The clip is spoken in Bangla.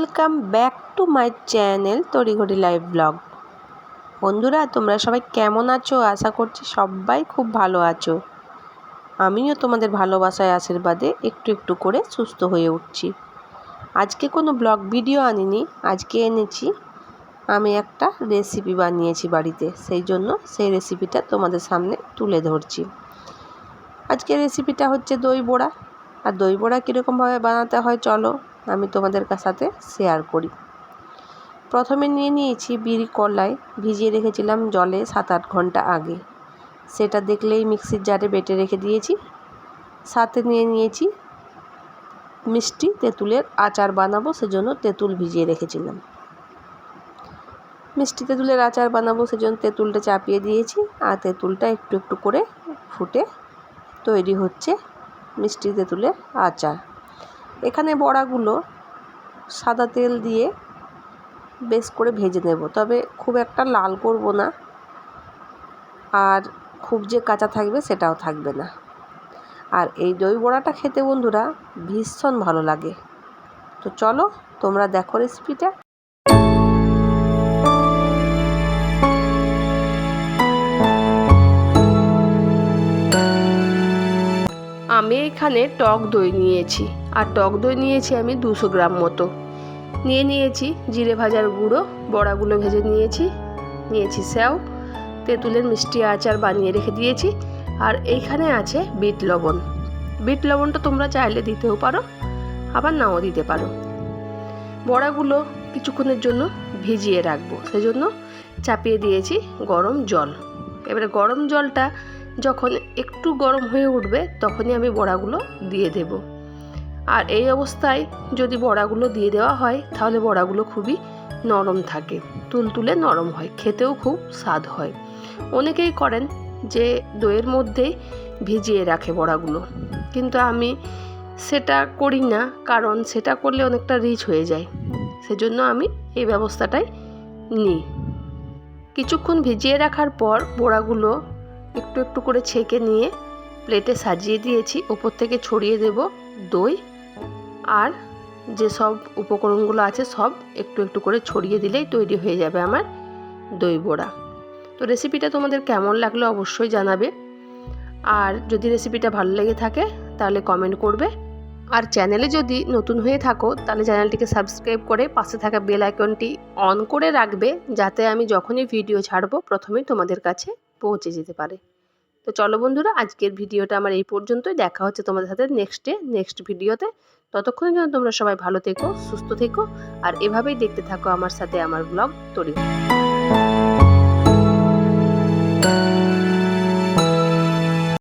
Welcome back to my channel তড়িঘড়ি লাইভ ব্লগ। বন্ধুরা, তোমরা সবাই কেমন আছো? আশা করছি সবাই খুব ভালো আছো। আমিও তোমাদের ভালোবাসায় আশীর্বাদে একটু একটু করে সুস্থ হয়ে উঠছি। আজকে কোনো ব্লগ ভিডিও আনিনি, আজকে এনেছি আমি একটা রেসিপি বানিয়েছি বাড়িতে, সেই রেসিপিটা তোমাদের সামনে তুলে ধরছি। আজকের রেসিপিটা হচ্ছে দই বড়া। আর দই বড়া কীরকমভাবে বানাতে হয় চলো আমি তোমাদের সাথে শেয়ার করি। প্রথমে নিয়ে নিয়েছি বিরি কলাই, ভিজিয়ে রেখেছিলাম জলে 7-8 ঘন্টা আগে। সেটা দেখলেই মিক্সির জারে বেটে রেখে দিয়েছি। সাথে নিয়ে নিয়েছি মিষ্টি তেঁতুলের আচার বানাবো, সেজন্য তেঁতুল ভিজিয়ে রেখেছিলাম। মিষ্টি তেঁতুলের আচার বানাবো সেজন্য তেঁতুলটা চাপিয়ে দিয়েছি, আর তেঁতুলটা একটু একটু করে ফুটে তৈরি হচ্ছে মিষ্টি তেঁতুলের আচার। এখানে বড়াগুলো সাদা তেল দিয়ে বেশ করে ভেজে নেব, তবে খুব একটা লাল করব না, আর খুব যে কাঁচা থাকবে সেটাও থাকবে না। আর এই দই বড়াটা খেতে বন্ধুরা ভীষণ ভালো লাগে। তো চলো তোমরা দেখো রেসিপিটা। আমি এখানে টক দই নিয়েছি, আর টক দই নিয়েছি আমি 200 গ্রাম মতো। নিয়েছি জিরে ভাজার গুঁড়ো, বড়াগুলো ভেজে নিয়েছি স্যাও, তেঁতুলের মিষ্টি আচার বানিয়ে রেখে দিয়েছি। আর এইখানে আছে বিট লবণ। বিট লবণটা তোমরা চাইলে দিতেও পারো, আবার নাও দিতে পারো। বড়াগুলো কিছুক্ষণের জন্য ভিজিয়ে রাখবো, সেজন্য চাপিয়ে দিয়েছি গরম জল। এবারে গরম জলটা যখন একটু গরম হয়ে উঠবে তখনই আমি বড়াগুলো দিয়ে দেব। আর এই অবস্থায় যদি বড়াগুলো দিয়ে দেওয়া হয় তাহলে বড়াগুলো খুবই নরম থাকে, তুলতুলে নরম হয়, খেতেও খুব স্বাদ হয়। অনেকেই করেন যে দইয়ের মধ্যেই ভিজিয়ে রাখে বড়াগুলো, কিন্তু আমি সেটা করি না, কারণ সেটা করলে অনেকটা রিচ হয়ে যায়। সেজন্য আমি এই ব্যবস্থাটাই নিই। কিছুক্ষণ ভিজিয়ে রাখার পর বড়াগুলো একটু একটু করে ছেঁকে নিয়ে প্লেটে সাজিয়ে দিয়েছি। ওপর থেকে ছড়িয়ে দেব দই, আর যে সব উপকরণগুলো আছে সব একটু একটু করে ছড়িয়ে দিলেই তৈরি হয়ে যাবে আমার দই বড়া। তো রেসিপিটা তোমাদের কেমন লাগলো অবশ্যই জানাবে, আর যদি রেসিপিটা ভালো লেগে থাকে তাহলে কমেন্ট করবে। আর চ্যানেলে যদি নতুন হয়ে থাকো তাহলে চ্যানেলটিকে সাবস্ক্রাইব করে পাশে থাকা বেল আইকনটি অন করে রাখবে, যাতে আমি যখনই ভিডিও ছাড়বো প্রথমেই তোমাদের কাছে পৌঁছে যেতে পারে। তো চলো বন্ধুরা, আজকের ভিডিওটা আমার এই পর্যন্তই। দেখা হচ্ছে তোমাদের সাথে নেক্সট ভিডিওতে। ততক্ষণের জন্য তোমরা সবাই ভালো থেকো, সুস্থ থেকো, আর এভাবেই দেখতে থাকো আমার সাথে আমার ব্লগ তৈরি।